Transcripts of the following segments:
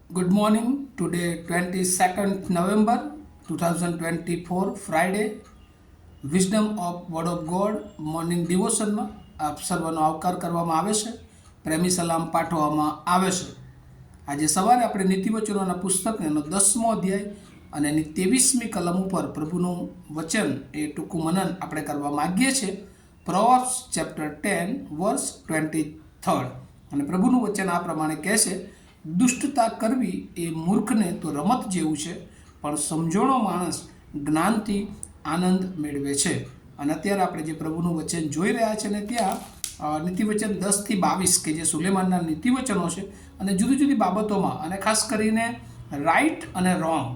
Good morning. Today, 22nd November 2024, Friday. Wisdom of word of God morning ડિવોશનમાં આપ સર્વનો આવકાર કરવામાં આવે છે. પ્રેમી સલામ પાઠવવામાં આવે છે. આજે સવારે આપણે નીતિવચનોના પુસ્તકનો 10મો અધ્યાય અને એની 23મી કલમ ઉપર પ્રભુનું વચન એ ટૂંકું મનન આપણે કરવા માગીએ છીએ. પ્રોવર્બ્સ ચેપ્ટર 10 વર્સ 23. અને પ્રભુનું વચન આ પ્રમાણે કહે છે, દુષ્ટતા કરવી એ મૂર્ખને તો રમત જેવું છે, પણ સમજણો માણસ જ્ઞાનથી આનંદ મેળવે છે. અને અત્યારે આપણે જે પ્રભુનું વચન જોઈ રહ્યા છે ને ત્યાં નીતિવચન 10 થી 22 કે જે સુલેમાનના નીતિવચનો છે અને જુદી જુદી બાબતોમાં અને ખાસ કરીને રાઈટ અને રોંગ,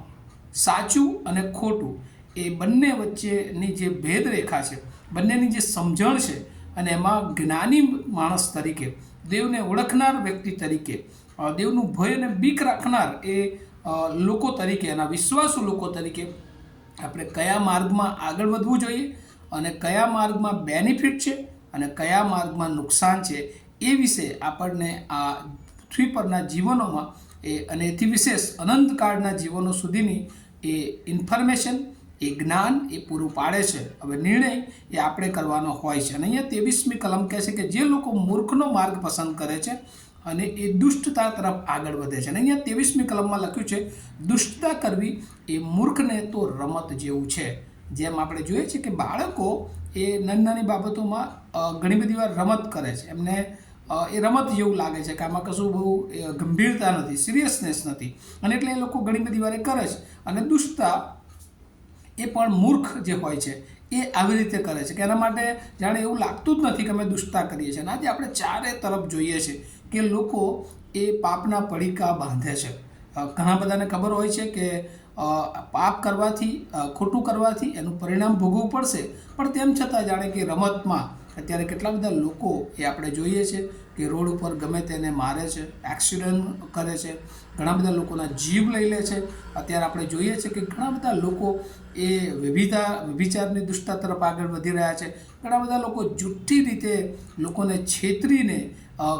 સાચું અને ખોટું, એ બંને વચ્ચેની જે ભેદરેખા છે, બંનેની જે સમજણ છે, અને એમાં જ્ઞાની માણસ તરીકે, દેવને ઓળખનાર વ્યક્તિ તરીકે, દેવનું ભય અને બીક રાખનાર એ લોકો તરીકે, એના વિશ્વાસુ લોકો તરીકે આપણે કયા માર્ગમાં આગળ વધવું જોઈએ અને કયા માર્ગમાં બેનિફિટ છે અને કયા માર્ગમાં નુકસાન છે, એ વિશે આપણને આ પૃથ્વી પરના જીવનોમાં અને એથી વિશેષ અનંતકાળના જીવનો સુધીની એ ઇન્ફોર્મેશન, એ જ્ઞાન એ પૂરું પાડે છે. હવે નિર્ણય એ આપણે કરવાનો હોય છે. અને અહીંયા 23મી કલમ કહે છે કે જે લોકો મૂર્ખનો માર્ગ પસંદ કરે છે અને એ દુષ્ટતા તરફ આગળ વધે છે. અને અહીંયા 23મી કલમમાં લખ્યું છે, દુષ્ટતા કરવી એ મૂર્ખને તો રમત જેવું છે. જેમ આપણે જોઈએ છીએ કે બાળકો એ નાની નાની બાબતોમાં ઘણી બધી વાર રમત કરે છે. એમને એ રમત જેવું લાગે છે કે આમાં કશું બહુ ગંભીરતા નથી, સિરિયસનેસ નથી, અને એટલે એ લોકો ઘણી બધી વાર એ કરે છે. અને દુષ્ટતા એ પણ મૂર્ખ જે હોય છે એ આવી રીતે કરે છે કે એના માટે જાણે એવું લાગતું જ નથી કે અમે દુષ્ટતા કરીએ છીએ. અને આજે આપણે ચારે તરફ જોઈએ છીએ કે લોકો એ પાપના પડીકા બાંધે છે. ઘણા બધાને ખબર હોય છે કે પાપ કરવાથી, ખોટું કરવાથી એનું પરિણામ ભોગવવું પડશે, પણ તેમ છતાં જાણે કે રમતમાં અત્યારે કેટલા બધા લોકો એ આપણે જોઈએ છે કે રોડ ઉપર ગમે તેને મારે છે, એક્સિડન્ટ કરે છે, ઘણા બધા લોકોના જીવ લઈ લે છે. અત્યારે આપણે જોઈએ છે કે ઘણા બધા લોકો એ વ્યભિચારની દુષ્ટતા તરફ આગળ વધી રહ્યા છે. ઘણા બધા લોકો જુઠ્ઠી રીતે લોકોને છેતરીને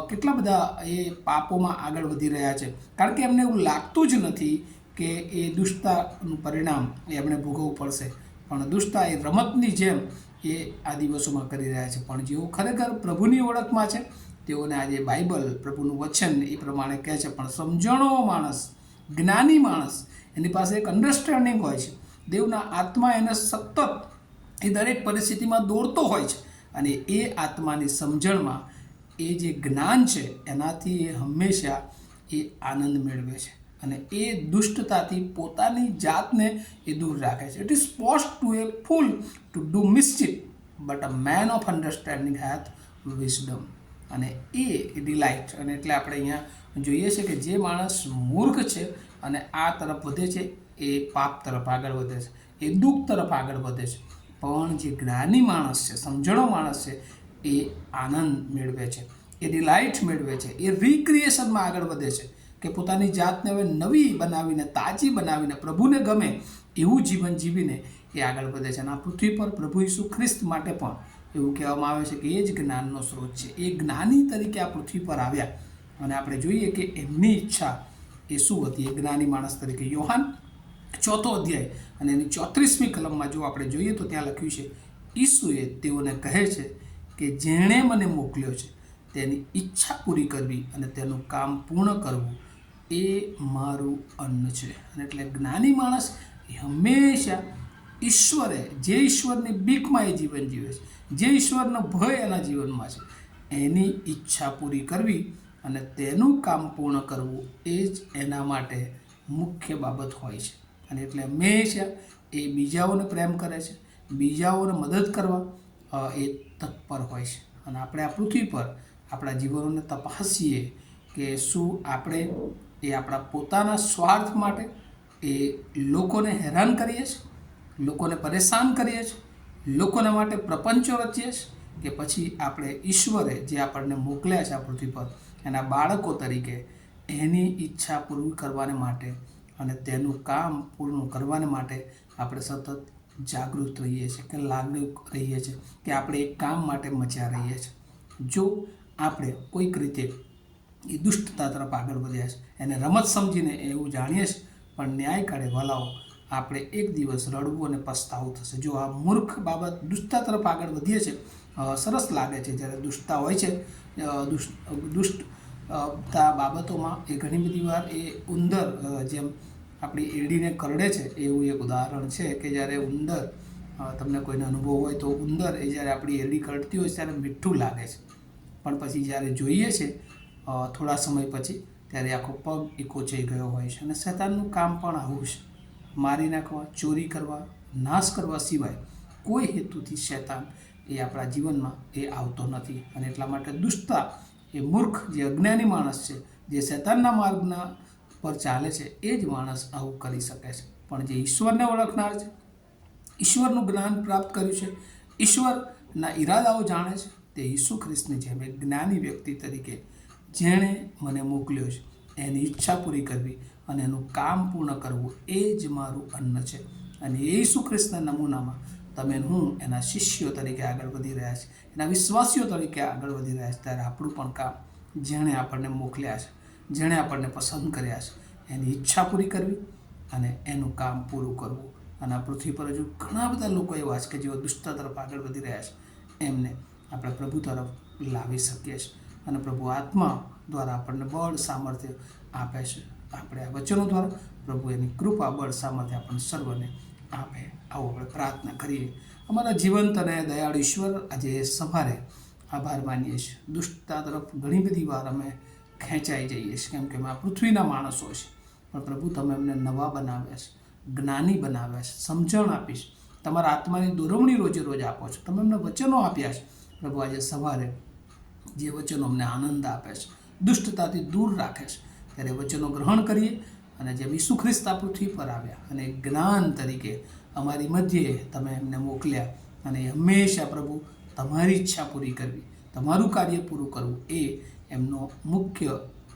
કેટલા બધા એ પાપોમાં આગળ વધી રહ્યા છે, કારણ કે એમને એવું લાગતું જ નથી કે એ દુષ્ટતાનું પરિણામ એ એમણે ભોગવવું પડશે. પણ દુષ્ટતા એ રમતની જેમ એ આ દિવસોમાં કરી રહ્યા છે. પણ જેઓ ખરેખર પ્રભુની ઓળખમાં છે તેઓને આજે બાઇબલ, પ્રભુનું વચન એ પ્રમાણે કહે છે, પણ સમજણો માણસ, જ્ઞાની માણસ, એની પાસે એક અન્ડરસ્ટેન્ડિંગ હોય છે. દેવના આત્મા એને સતત એ દરેક પરિસ્થિતિમાં દોડતો હોય છે, અને એ આત્માની સમજણમાં એ જે જ્ઞાન છે એનાથી એ હંમેશા એ આનંદ મેળવે છે અને એ દુષ્ટતાથી પોતાની જાતને એ દૂર રાખે છે. It is sport to a fool to do mischief, but a man of understanding hath wisdom. અને એ ડિલાઇટ. અને એટલે આપણે અહીંયા જોઈએ છે કે જે માણસ મૂર્ખ છે અને આ તરફ વધે છે, એ પાપ તરફ આગળ વધે છે, એ દુઃખ તરફ આગળ વધે છે. પણ જે જ્ઞાની માણસ છે, સમજણો માણસ છે, એ આનંદ મેળવે છે, એ ડિલાઇટ મેળવે છે, એ રિક્રિએશનમાં આગળ વધે છે કે પોતાની જાતને હવે નવી બનાવીને, તાજી બનાવીને, પ્રભુને ગમે એવું જીવન જીવીને એ આગળ વધે છે. અને આ પૃથ્વી પર પ્રભુ ઈસુ ખ્રિસ્ત માટે પણ એવું કહેવામાં આવે છે કે એ જ જ્ઞાનનો સ્ત્રોત છે. એ જ્ઞાની તરીકે આ પૃથ્વી પર આવ્યા અને આપણે જોઈએ કે એમની ઈચ્છા એ શું હતી, એ જ્ઞાની માણસ તરીકે. યોહાન 4 અધ્યાય અને એની 34મી કલમમાં જો આપણે જોઈએ તો ત્યાં લખ્યું છે, ઈસુએ તેઓને કહે છે કે જેણે મને મોકલ્યો છે તેની ઈચ્છા પૂરી કરવી અને તેનું કામ પૂર્ણ કરવું એ મારું અન્ન છે. અને એટલે જ્ઞાની માણસ એ હંમેશા ઈશ્વરે, જે ઈશ્વરની બીકમાં એ જીવન જીવે છે, જે ઈશ્વરનો ભય એના જીવનમાં છે, એની ઈચ્છા પૂરી કરવી અને તેનું કામ પૂર્ણ કરવું એ જ એના માટે મુખ્ય બાબત હોય છે. અને એટલે હંમેશા એ બીજાઓને પ્રેમ કરે છે, બીજાઓને મદદ કરવા એ તત્પર હોય છે. અને આપણે આ પૃથ્વી પર આપણા જીવનોને તપાસીએ કે શું આપણે એ આપણા પોતાના સ્વાર્થ માટે એ લોકોને હેરાન કરીએ છીએ, લોકોને પરેશાન કરીએ છીએ, લોકોના માટે પ્રપંચો રચીએ છીએ, કે પછી આપણે ઈશ્વરે જે આપણને મોકલ્યા છે આ પૃથ્વી પર એના બાળકો તરીકે એની ઈચ્છા પૂરી કરવાને માટે અને તેનું કામ પૂર્ણ કરવાને માટે આપણે સતત જાગૃત રહીએ છીએ, કે લાગણી રહીએ છીએ, કે આપણે એક કામ માટે મચ્યા રહીએ છીએ. જો આપણે કોઈક રીતે એ દુષ્ટતા તરફ આગળ વધ્યા છે. એને રમત સમજીને એવું જાણીએ છે, પણ ન્યાય કાળે વલાઓ આપણે એક દિવસ રડવું અને પસ્તાવું થશે. જો આ મૂર્ખ બાબત દુષ્ટતા તરફ આગળ વધીએ છે, સરસ લાગે છે જ્યારે દુષ્ટતા હોય છે. દુષ્ટતા બાબતોમાં એ ઘણી બધી વાર એ ઉંદર જેમ આપણી એડીને કરડે છે, એવું એક ઉદાહરણ છે કે જ્યારે ઉંદર, તમને કોઈનો અનુભવ હોય તો, ઉંદર એ જ્યારે આપણી એડી કરડતી હોય ત્યારે મીઠું લાગે છે, પણ પછી જ્યારે જોઈએ છે થોડા સમય પછી, ત્યારે આખો પગ એ કોચાઈ ગયો હોય છે. અને શૈતાનનું કામ પણ આવું છે, મારી નાખવા, ચોરી કરવા, નાશ કરવા સિવાય કોઈ હેતુથી શૈતાન એ આપણા જીવનમાં એ આવતો નથી. અને એટલા માટે દુષ્ટતા એ મૂર્ખ, જે અજ્ઞાની માણસ છે, જે શૈતાનના માર્ગના પર ચાલે છે, એ જ માણસ આવું કરી શકે છે. પણ જે ઈશ્વરને ઓળખનાર છે, ઈશ્વરનું જ્ઞાન પ્રાપ્ત કર્યું છે, ઈશ્વરના ઈરાદાઓ જાણે છે, તે ઈસુ ખ્રિસ્તની જેમ એક જ્ઞાની વ્યક્તિ તરીકે જેણે મને મોકલ્યો છે, એની ઈચ્છા પૂરી કરવી અને એનું કામ પૂર્ણ કરવું, એ જ મારું અન્ન છે. અને એ ઈસુ ખ્રિસ્તના નમૂનામાં તમે હું એના શિષ્યો તરીકે આગળ વધી રહ્યા છે, એના વિશ્વાસીઓ તરીકે આગળ વધી રહ્યા છે. ત્યારે આપણું પણ કામ, જેણે આપણને મોકલ્યા છે, જેણે આપણને પસંદ કર્યા છે, એની ઈચ્છા પૂરી કરવી અને એનું કામ પૂરું કરવું. અને આ પૃથ્વી પર હજુ ઘણા બધા લોકો એવા છે કે જેઓ દુષ્ટતા તરફ આગળ વધી રહ્યા છે, એમને આપણે પ્રભુ તરફ લાવી શકીએ છીએ. અને પ્રભુ આત્મા દ્વારા આપણને બળ સામર્થ્ય આપે છે. આપણે આ વચનો દ્વારા પ્રભુ એની કૃપા, બળ, સામર્થ્ય આપણને સર્વને આપે. આવો આપણે પ્રાર્થના કરીએ. અમારા જીવંત અને દયાળુ ઈશ્વર, આજે સવારે આભાર માનીએ છીએ. દુષ્ટતા તરફ ઘણી બધી વાર અમે ખેંચાઈ જઈએ છીએ, કેમ કે અમે આ પૃથ્વીના માણસો છે. પણ પ્રભુ, તમે અમને નવા બનાવ્યા છે, જ્ઞાની બનાવ્યા છે, સમજણ આપી છે, તમારા આત્માની દોરવણી રોજે રોજ આપો છો, તમે અમને વચનો આપ્યા છે. પ્રભુ, આજે સવારે જે વચનો અમને આનંદ આપે છે, દુષ્ટતાથી દૂર રાખે છે, ત્યારે વચનો ગ્રહણ કરીએ. અને જેમ ઈસુ ખ્રિસ્ત આ પૃથ્વી પર આવ્યા અને જ્ઞાન તરીકે અમારી મધ્યે તમે એમને મોકલ્યા, અને હંમેશા પ્રભુ તમારી ઈચ્છા પૂરી કરવી, તમારું કાર્ય પૂરું કરવું, એ એમનો મુખ્ય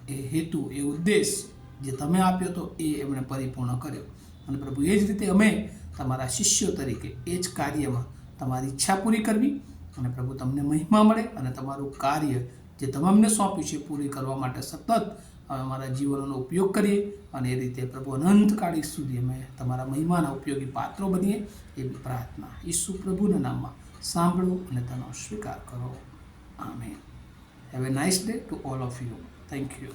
એ હેતુ, એ ઉદ્દેશ જે તમે આપ્યો હતો, એ એમણે પરિપૂર્ણ કર્યો. અને પ્રભુ, એ જ રીતે અમે તમારા શિષ્યો તરીકે એ જ કાર્યમાં તમારી ઈચ્છા પૂરી કરવી, અને પ્રભુ તમને મહિમા મળે, અને તમારું કાર્ય જે તમે અમને સોંપ્યું છે પૂરી કરવા માટે સતત અમારા જીવનનો ઉપયોગ કરીએ. અને એ રીતે પ્રભુ અનંતકાળ સુધી અમે તમારા મહિમાના ઉપયોગી પાત્રો બનીએ, એવી પ્રાર્થના ઈસુ પ્રભુના નામમાં સાંભળો અને તેનો સ્વીકાર કરો. Amen. Have a nice day to all of you. Thank you.